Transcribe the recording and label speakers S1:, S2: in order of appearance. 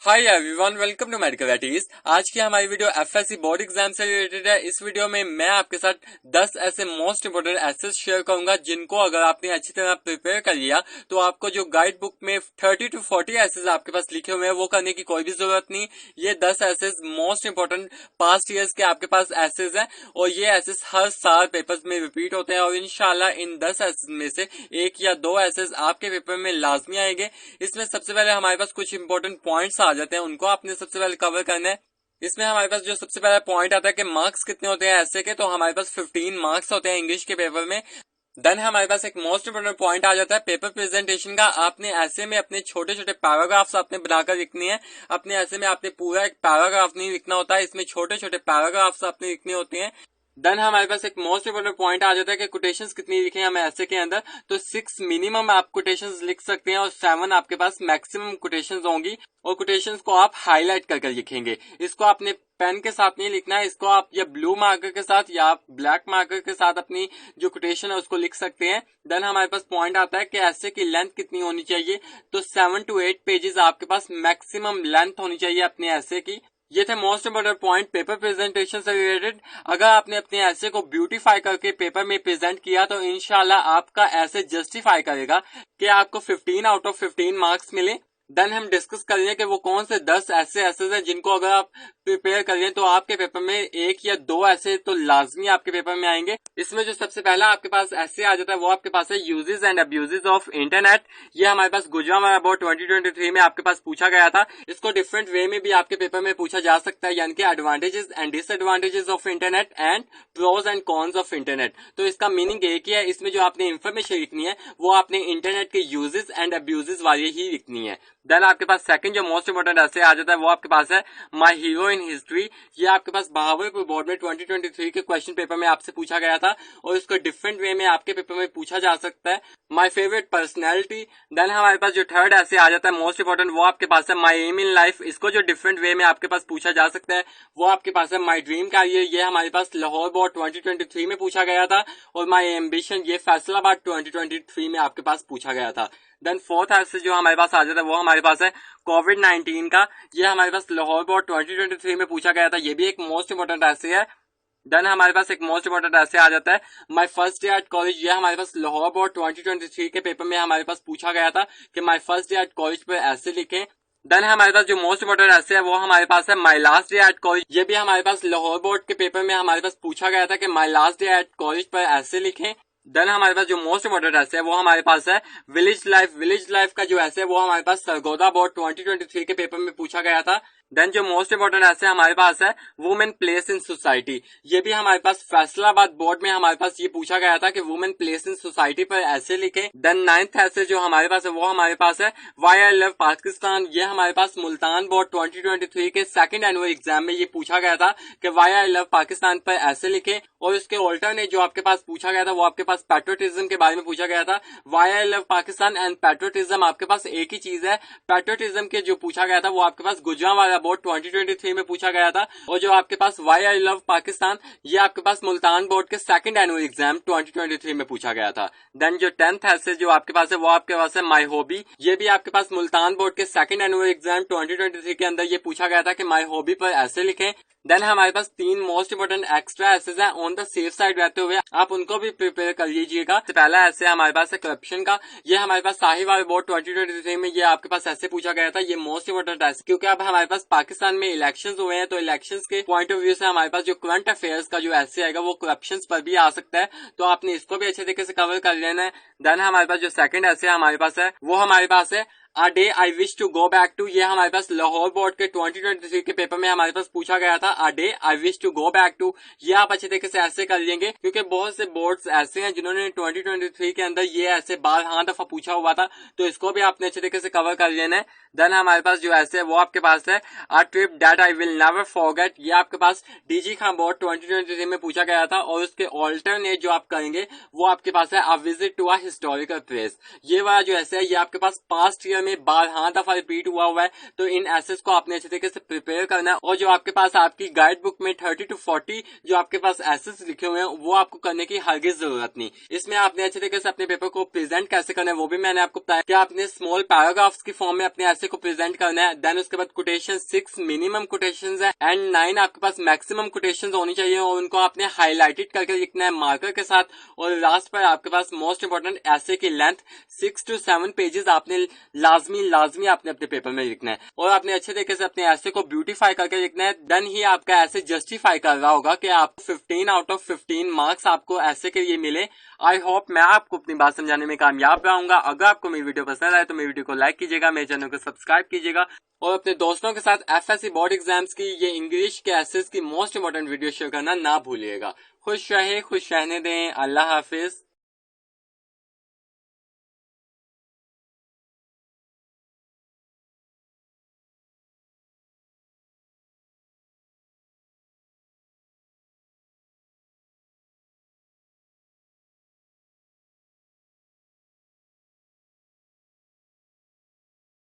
S1: Hi everyone, welcome to medical eighties. आज की हमारी वीडियो एफएससी बोर्ड एग्जाम से रिलेटेड है। इस वीडियो में मैं आपके साथ 10 ऐसे मोस्ट इंपोर्टेंट एसेस शेयर करूंगा जिनको अगर आपने अच्छी तरह प्रिपेयर कर लिया तो आपको जो गाइड बुक में 30 to 40 एसेस आपके पास लिखे हुए हैं वो करने की कोई भी जरूरत नहीं। ये 10 essays most important past years के आपके पास एसेस है और ये एसेस हर साल पेपर्स में रिपीट होते हैं और इंशाल्लाह इन 10 एसेस में से एक या दो एसेस आपके पेपर में लाजमी आएंगे। इसमें सबसे पहले हमारे पास कुछ इंपॉर्टेंट पॉइंट्स आ जाते हैं, उनको आपने सबसे पहले कवर करना है। इसमें हमारे पास जो सबसे पहला पॉइंट आता है कि मार्क्स कितने होते हैं ऐसे के, तो हमारे पास 15 मार्क्स होते हैं इंग्लिश के पेपर में। देन हमारे पास एक मोस्ट इंपोर्टेंट पॉइंट आ जाता है पेपर प्रेजेंटेशन का। आपने ऐसे में अपने छोटे छोटे पैराग्राफ्स आपने बनाकर लिखनी है। अपने ऐसे में आपने पूरा एक पैराग्राफ नहीं लिखना होता है, इसमें छोटे छोटे पैराग्राफ्स आपने लिखने होते हैं। देन हमारे पास एक मोस्ट इंपोर्टेंट पॉइंट आ जाता है कि कोटेशंस कितनी लिखे हैं हमें ऐसे के अंदर। तो 6 मिनिमम आप कोटेशंस लिख सकते हैं और 7 आपके पास मैक्सिमम कोटेशंस होंगी और कोटेशंस को आप हाईलाइट करके लिखेंगे। इसको आपने पेन के साथ नहीं लिखना है, इसको आप या ब्लू मार्कर के साथ या आप ब्लैक मार्कर के साथ अपनी जो कोटेशन है उसको लिख सकते हैं। देन हमारे पास पॉइंट आता है कि ऐसे की लेंथ कितनी होनी चाहिए, तो 7 to 8 पेजेस आपके पास मैक्सिमम लेंथ होनी चाहिए अपने ऐसे की। ये थे most important point paper presentation से रिलेटेड। अगर आपने अपने ऐसे को ब्यूटीफाई करके पेपर में प्रेजेंट किया तो इंशाल्लाह आपका ऐसे जस्टिफाई करेगा कि आपको 15 आउट ऑफ 15 मार्क्स मिले। देन हम डिस्कस करेंगे कि वो कौन से 10 ऐसे एसेस हैं जिनको अगर आप प्रिपेयर कर लें तो आपके पेपर में एक या दो ऐसे तो लाजमी आपके पेपर में आएंगे। इसमें जो सबसे पहला आपके पास ऐसे आ जाता है वो आपके पास है uses and abuses of internet. ये हमारे पास गुजरात अबाउट 2023 में आपके पास पूछा गया था। इसको डिफरेंट वे में भी आपके पेपर में पूछा जा सकता है, यानी कि advantages and disadvantages of internet and pros and cons of internet. तो इसका मीनिंग एक ही है, इसमें जो आपने इन्फॉर्मेशन लिखनी है वो आपने इंटरनेट के यूजेस एंड अब्यूजेस वाली ही लिखनी है। देन आपके पास सेकंड जो मोस्ट इंपोर्टेंट ऐसे आ जाता है वो आपके पास है माय हीरो इन हिस्ट्री। ये आपके पास भागलपुर बोर्ड में 2023 के क्वेश्चन पेपर में आपसे पूछा गया था और इसको डिफरेंट वे में आपके पेपर में पूछा जा सकता है। My favourite personality. देन हमारे पास जो थर्ड ऐसे आ जाता है मोस्ट इंपोर्टेंट वो आपके पास है माय एम इन लाइफ। इसको जो डिफरेंट वे में आपके पास पूछा जा सकता है वो आपके पास है माय ड्रीम कैरियर। ये हमारे पास लाहौर बोर्ड 2023 में पूछा गया था और माय एम्बिशन ये फैसलाबाद 2023 में आपके पास पूछा गया था। देन फोर्थ ऐसे जो हमारे पास आ जाता है वो हमारे पास है कोविड-19 का। ये हमारे पास लाहौर बोर्ड 2023 में पूछा गया था, ये भी एक मोस्ट इंपोर्टेंट ऐसे है। देन हमारे पास एक मोस्ट इंपोर्टेंट ऐसे आ जाता है my first day at college. ये हमारे पास लाहौर बोर्ड 2023 के पेपर में हमारे पास पूछा गया था कि my first day at college पर ऐसे लिखें। देन हमारे पास जो मोस्ट इंपोर्टेंट ऐसे है वो हमारे पास है my last day at college. ये भी हमारे पास लाहौर बोर्ड के पेपर में हमारे पास पूछा गया था कि my last day at college पर ऐसे लिखें। देन हमारे पास जो मोस्ट इंपोर्टेंट ऐसे है वो हमारे पास है विलेज लाइफ। विलेज लाइफ का जो ऐसे है वो हमारे पास सरगोदा बोर्ड 2023 के पेपर में पूछा गया था। देन जो मोस्ट इंपोर्टेंट ऐसे हमारे पास है वुमेन प्लेस इन सोसाइटी। ये भी हमारे पास फैसलाबाद बोर्ड में हमारे पास ये पूछा गया था कि वुमेन प्लेस इन सोसाइटी पर ऐसे लिखें। देन नाइन्थ ऐसे जो हमारे पास है वो हमारे पास है व्हाई आई लव पाकिस्तान। ये हमारे पास मुल्तान बोर्ड 2023 के सेकंड एनुअल एग्जाम में ये पूछा गया था कि व्हाई आई लव पाकिस्तान पर ऐसे लिखें। और इसके ऑल्टरनेट जो आपके पास पूछा गया था वो आपके पास पैट्रियोटिज्म के बारे में पूछा गया था। Why I love Pakistan and patriotism आपके पास एक ही चीज है। पैट्रियोटिज्म के जो पूछा गया था वो आपके पास गुजरात बोर्ड 2023 में पूछा गया था और जो आपके पास व्हाई आई लव पाकिस्तान ये आपके पास मुल्तान बोर्ड के सेकंड एनुअल एग्जाम 2023 में पूछा गया था। देन जो 10th ऐसे जो आपके पास है वो आपके पास है माय हॉबी। ये भी आपके पास मुल्तान बोर्ड के सेकंड एनुअल एग्जाम 2023 के अंदर ये पूछा गया था कि माय हॉबी पर ऐसे लिखें। देन हमारे पास 3 मोस्ट इंपोर्टेंट एक्स्ट्रा एसेस हैं ऑन द सेफ साइड रहते हुए, आप उनको भी प्रिपेयर कर लीजिएगा। पहला ऐसे हमारे पास है करप्शन का। ये हमारे पास साहिवाल बोर्ड 2023 में ये आपके पास ऐसे पूछा गया था। ये मोस्ट इंपोर्टेंट ऐसे क्योंकि अब हमारे पास पाकिस्तान में इलेक्शंस हुए हैं तो इलेक्शंस के पॉइंट ऑफ व्यू से हमारे पास जो करंट अफेयर्स का जो ऐसे आएगा वो करप्शन पर भी आ सकता है, तो आपने इसको भी अच्छे तरीके से कवर कर लेना है। देन हमारे पास जो सेकंड ऐसे हमारे पास है वो हमारे पास है a day I wish to go back to. ये हमारे पास लाहौर बोर्ड के 2023 के पेपर में हमारे पास पूछा गया था a day I wish to go back to. ये आप अच्छे तरीके से ऐसे कर लेंगे क्योंकि बहुत से बोर्ड्स ऐसे हैं जिन्होंने 2023 के अंदर ये ऐसे बार हाँ दफा पूछा हुआ था, तो इसको भी आपने अच्छे तरीके से कवर कर लेना है। देन हमारे पास जो ऐसे है वो आपके पास है a trip that I will never forget. ये आपके पास डीजी खान बोर्ड 2023 में पूछा गया था और उसके ऑल्टरनेट जो आप करेंगे वो आपके पास है a visit to a historical place. ये वाला जो ऐसे है ये आपके पास पास्ट ईयर पेपर में 12 दफा रिपीट हुआ है। तो इन एसेस को आपने अच्छे तरीके से प्रिपेयर करना है और जो आपके पास आपकी गाइड बुक में 30 to 40 जो आपके पास एसेस लिखे हुए हैं वो आपको करने की हरगिज जरूरत नहीं। इसमें आपने अच्छे तरीके से अपने पेपर को प्रेजेंट कैसे करना है वो भी मैंने आपको बताया कि आपने स्मॉल पैराग्राफ्स की फॉर्म में अपने ऐसे को प्रेजेंट करना है। देन उसके बाद कोटेशन 6 मिनिमम कोटेशन है एंड 9 आपके पास मैक्सिमम कोटेशन होनी चाहिए और उनको आपने हाईलाइटेड करके लिखना है मार्कर के साथ। और लास्ट पर आपके पास मोस्ट इंपोर्टेंट ऐसे की लेंथ 6 to 7 पेजेस आपने लाजमी आपने अपने पेपर में लिखना है और आपने अच्छे तरीके से अपने ऐसे को ब्यूटीफाई करके लिखना है। देन ही आपका ऐसे जस्टिफाई कर रहा होगा कि आप 15 आउट ऑफ 15 मार्क्स आपको ऐसे के लिए मिले। आई होप मैं आपको अपनी बात समझाने में कामयाब रहूंगा। अगर आपको मेरी वीडियो पसंद आए तो मेरी वीडियो को लाइक कीजिएगा, मेरे चैनल को सब्सक्राइब कीजिएगा और अपने दोस्तों के साथ एफएससी बोर्ड एग्जाम्स की ये इंग्लिश के एसेस की मोस्ट इंपोर्टेंट वीडियो शेयर करना ना भूलिएगा। खुश रहे, खुश रहने दें। अल्लाह हाफिज।